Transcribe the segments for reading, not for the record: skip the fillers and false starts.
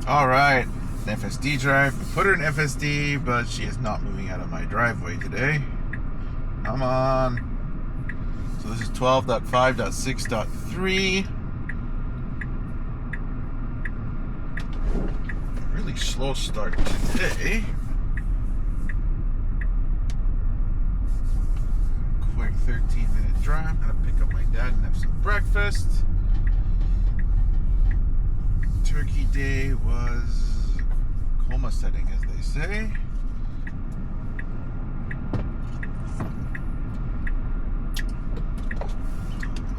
Alright, an FSD drive. We put her in FSD, but she is not moving out of my driveway today. Come on. So this is 12.5.6.3. Really slow start today. Quick 13-minute drive. I'm gonna pick up my dad and have some breakfast. Turkey day was coma setting, as they say.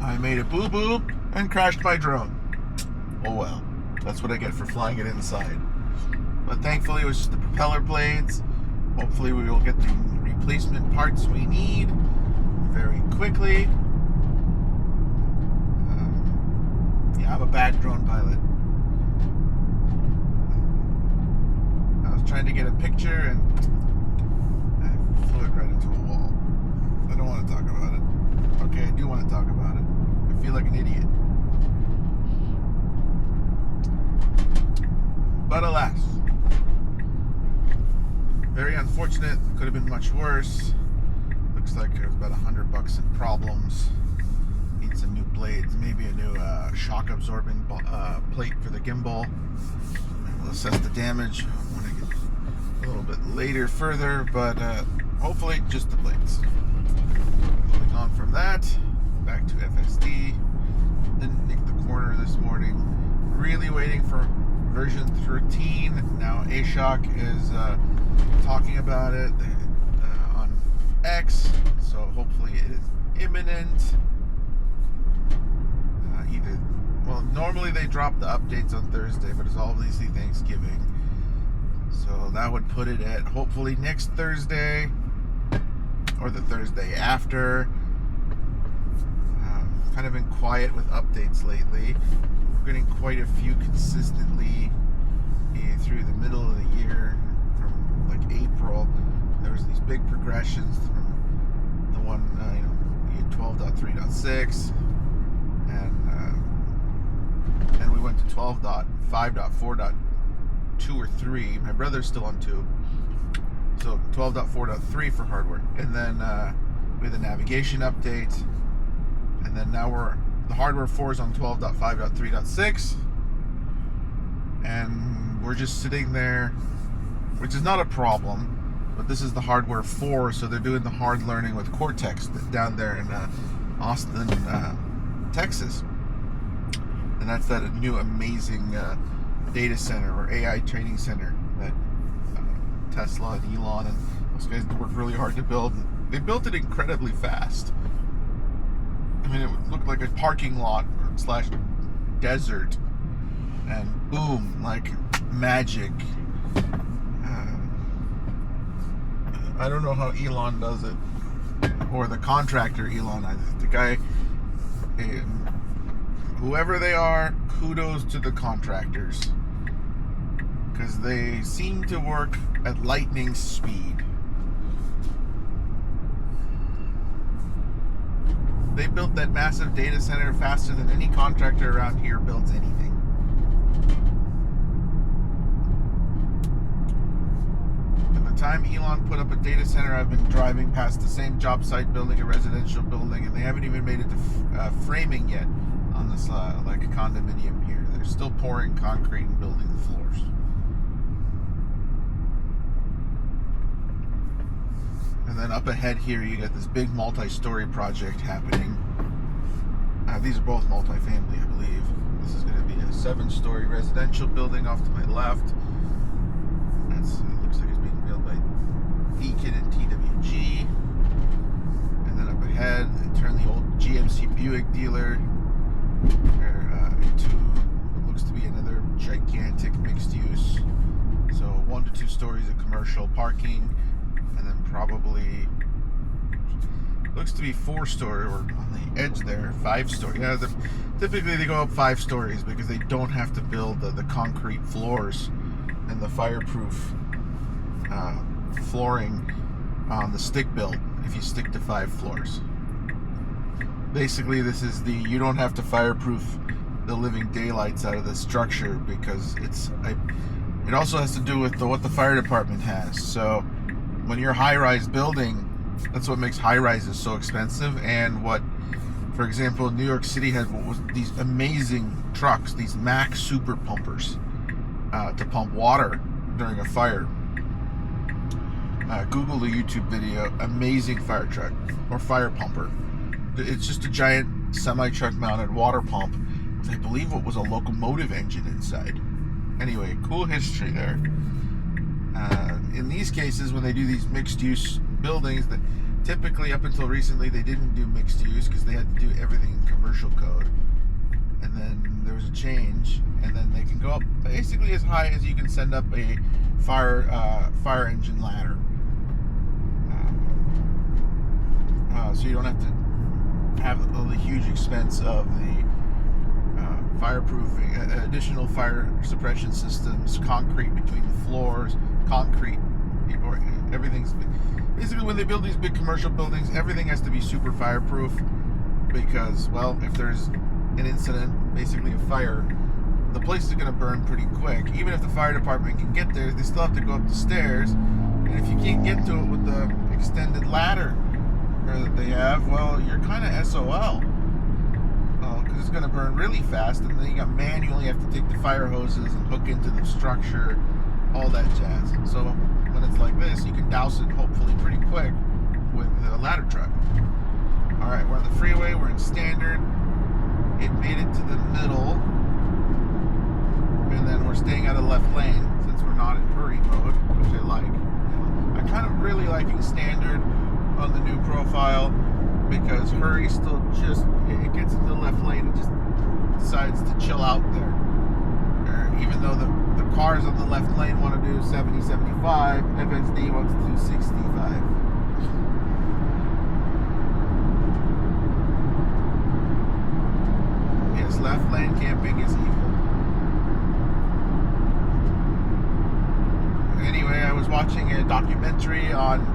I made a boo-boo and crashed my drone. Oh well, that's what I get for flying it inside. But thankfully it was just the propeller blades. Hopefully we will get the replacement parts we need very quickly. Yeah, I'm a bad drone pilot. Trying to get a picture and I flew it right into a wall. I don't want to talk about it. Okay, I do want to talk about it. I feel like an idiot. But alas, very unfortunate. Could have been much worse. Looks like there's about $100 in problems. Need some new blades, maybe a new shock absorbing plate for the gimbal. We'll assess the damage when I get a little bit later further, but hopefully just the blades. Moving on from that, back to FSD. Didn't nick the corner this morning. Really waiting for version 13. Now AShock is talking about it on X, so hopefully it is imminent. Well, normally they drop the updates on Thursday, but it's obviously Thanksgiving. So that would put it at hopefully next Thursday or the Thursday after. Kind of been quiet with updates lately. We're getting quite a few consistently through the middle of the year. From like April, there was these big progressions from the one, you had 12.3.6, and then we went to 12.5.4.2 or 3. My brother's still on 2. So 12.4.3 for hardware. And then we had the navigation update. And then now the hardware 4 is on 12.5.3.6. And we're just sitting there, which is not a problem. But this is the hardware 4, so they're doing the hard learning with Cortex down there in Austin, Texas. And that's that new amazing data center or AI training center that Tesla and Elon and those guys worked really hard to build. They built it incredibly fast. I mean, it looked like a parking lot / desert, and boom, like magic. I don't know how Elon does it, or the contractor Elon. The guy, whoever they are, kudos to the contractors, because they seem to work at lightning speed. They built that massive data center faster than any contractor around here builds anything. By the time Elon put up a data center, I've been driving past the same job site building a residential building, and they haven't even made it to framing yet on this like a condominium here. They're still pouring concrete and building the floors. And then up ahead here, you got this big multi-story project happening. These are both multi-family, I believe. This is going to be a 7-story residential building off to my left. It looks like it's being built by Deakin and TWG. And then up ahead, they turn the old GMC Buick dealer into what looks to be another gigantic mixed use. So 1 to 2 stories of commercial parking. And then probably looks to be 4-story, or on the edge there, 5-story. Yeah, typically they go up 5 stories because they don't have to build the concrete floors and the fireproof flooring on the stick built if you stick to 5 floors. Basically, this is you don't have to fireproof the living daylights out of the structure because it also has to do with what the fire department has. So when you're a high-rise building, that's what makes high-rises so expensive. And what, for example, New York City has these amazing trucks, these Mack super pumpers, to pump water during a fire. Google the YouTube video, amazing fire truck or fire pumper. It's just a giant semi-truck mounted water pump with, I believe, what was a locomotive engine inside. Anyway, cool history there. In these cases, when they do these mixed-use buildings, that typically up until recently they didn't do mixed use because they had to do everything in commercial code. And then there was a change, and then they can go up basically as high as you can send up a fire engine ladder. So you don't have to have the huge expense of the fireproofing, additional fire suppression systems, concrete between the floors, concrete, or everything's basically, when they build these big commercial buildings, everything has to be super fireproof because, well, if there's an incident, basically a fire, the place is going to burn pretty quick. Even if the fire department can get there, they still have to go up the stairs, and if you can't get to it with the extended ladder that they have, well, you're kind of SOL, because it's going to burn really fast, and then you got manually have to take the fire hoses and hook into the structure, all that jazz. So when it's like this, you can douse it hopefully pretty quick with the ladder truck. All right, we're on the freeway, we're in standard. It made it to the middle, and then we're staying out of left lane since we're not in hurry mode, which I like. I'm kind of really liking standard on the new profile because hurry still just, it gets into the left lane and just decides to chill out there. Even though the cars on the left lane want to do 70, 75, FSD wants to do 65. Yes, left lane camping is evil. Anyway, I was watching a documentary on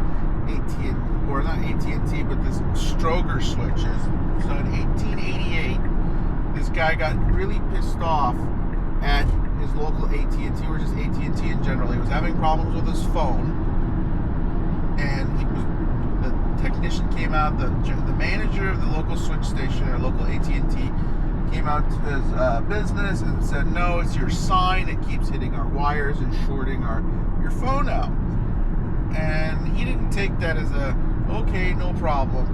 AT&T, or not AT&T, but this Stroger switches. So in 1888, this guy got really pissed off at his local AT&T, or just AT&T in general. He was having problems with his phone, and the technician came out, the manager of the local switch station or local AT&T came out to his business and said, no, it's your sign, it keeps hitting our wires and shorting your phone out. And he didn't take that as a, okay, no problem.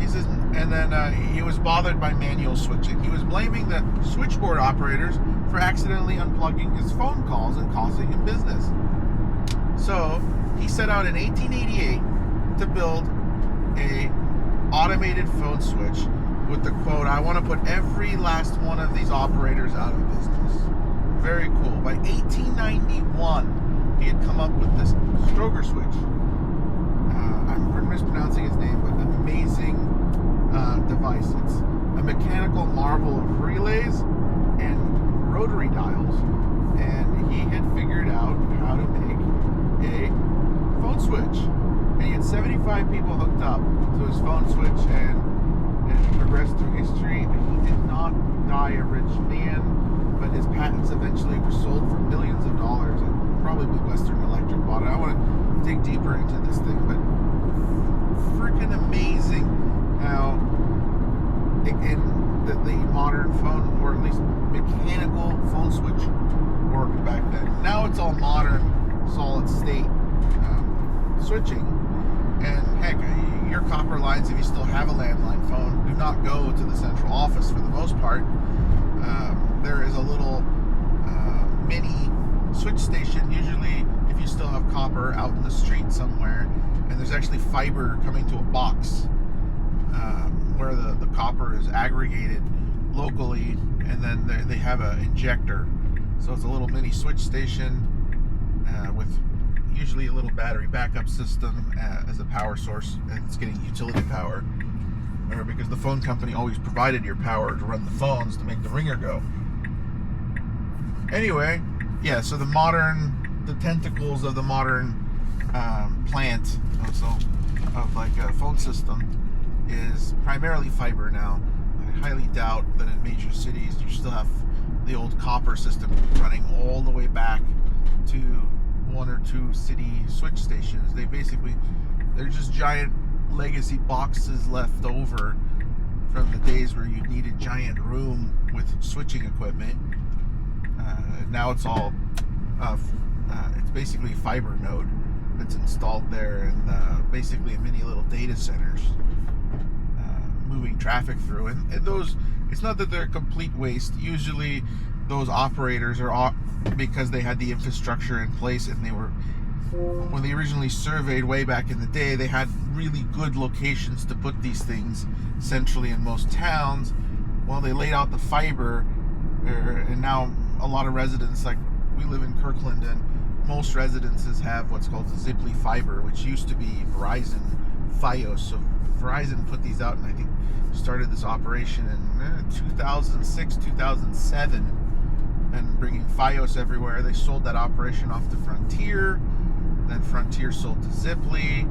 He says, and then he was bothered by manual switching. He was blaming the switchboard operators for accidentally unplugging his phone calls and costing him business. So he set out in 1888 to build a automated phone switch with the quote, I want to put every last one of these operators out of business. Very cool. By 1891, he had come up with this Stroger switch. I'm mispronouncing his name, but amazing device. It's a mechanical marvel of relays and rotary dials, and he had figured out how to make a phone switch. And he had 75 people hooked up to his phone switch, and he progressed through history. He did not die a rich man, but his patents eventually were sold for millions of dollars, and probably Western Electric bought it. I want to dig deeper into this thing, but freaking amazing how the modern phone, or at least mechanical phone switch, worked back then. Now it's all modern solid state switching, and heck, your copper lines, if you still have a landline phone, do not go to the central office for the most part. There is a little mini switch station, usually if you still have copper, out in the street somewhere, and there's actually fiber coming to a box where the copper is aggregated locally, and then they have an injector. So it's a little mini switch station with usually a little battery backup system as a power source, and it's getting utility power, because the phone company always provided your power to run the phones to make the ringer go. Anyway, yeah, so the tentacles of the modern plant of like a phone system is primarily fiber now. I highly doubt that in major cities you still have the old copper system running all the way back to 1 or 2 city switch stations. They're just giant legacy boxes left over from the days where you needed giant room with switching equipment. Now it's all it's basically fiber node that's installed there, and basically many little data centers moving traffic through. And those, it's not that they're complete waste. Usually those operators are because they had the infrastructure in place, and when they originally surveyed way back in the day, they had really good locations to put these things centrally in most towns. Well, they laid out the fiber, and now a lot of residents, like we live in Kirkland, and most residences have what's called the Ziply fiber, which used to be Verizon Fios. So Verizon put these out, and I think started this operation in 2006, 2007, and bringing Fios everywhere. They sold that operation off to Frontier, then Frontier sold to Ziply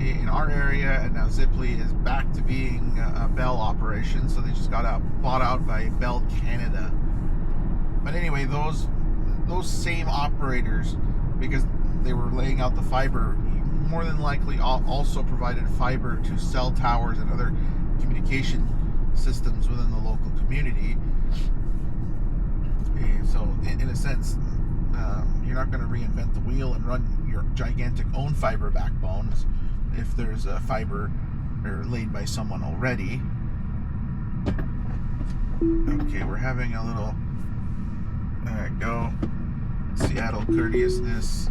in our area, and now Ziply is back to being a Bell operation. So they just got bought out by Bell Canada. But anyway, those same operators, because they were laying out the fiber, more than likely also provided fiber to cell towers and other communication systems within the local community. So in a sense, you're not going to reinvent the wheel and run your gigantic own fiber backbones if there's a fiber laid by someone already. Okay, we're having a little Seattle courteousness.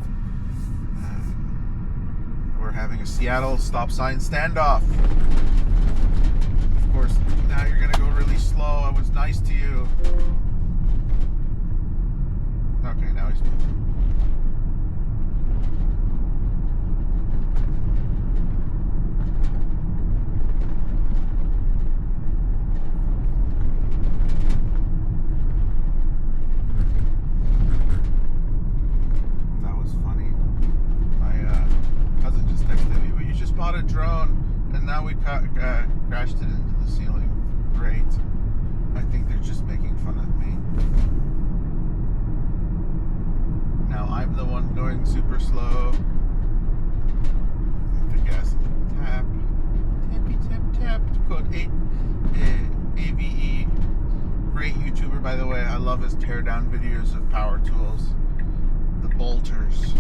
We're having a Seattle stop sign standoff. Of course, now you're gonna go really slow. I was nice to you. Okay, now he's moving. That was funny. My cousin just texted me, well, you just bought a drone, and now we crashed it into the ceiling. Great. I think they're just making fun of me. Now I'm the one going super slow. The gas tap. Tappy tap tap. Code 8 AVE. Great YouTuber, by the way. I love his teardown videos of power tools. The bolters.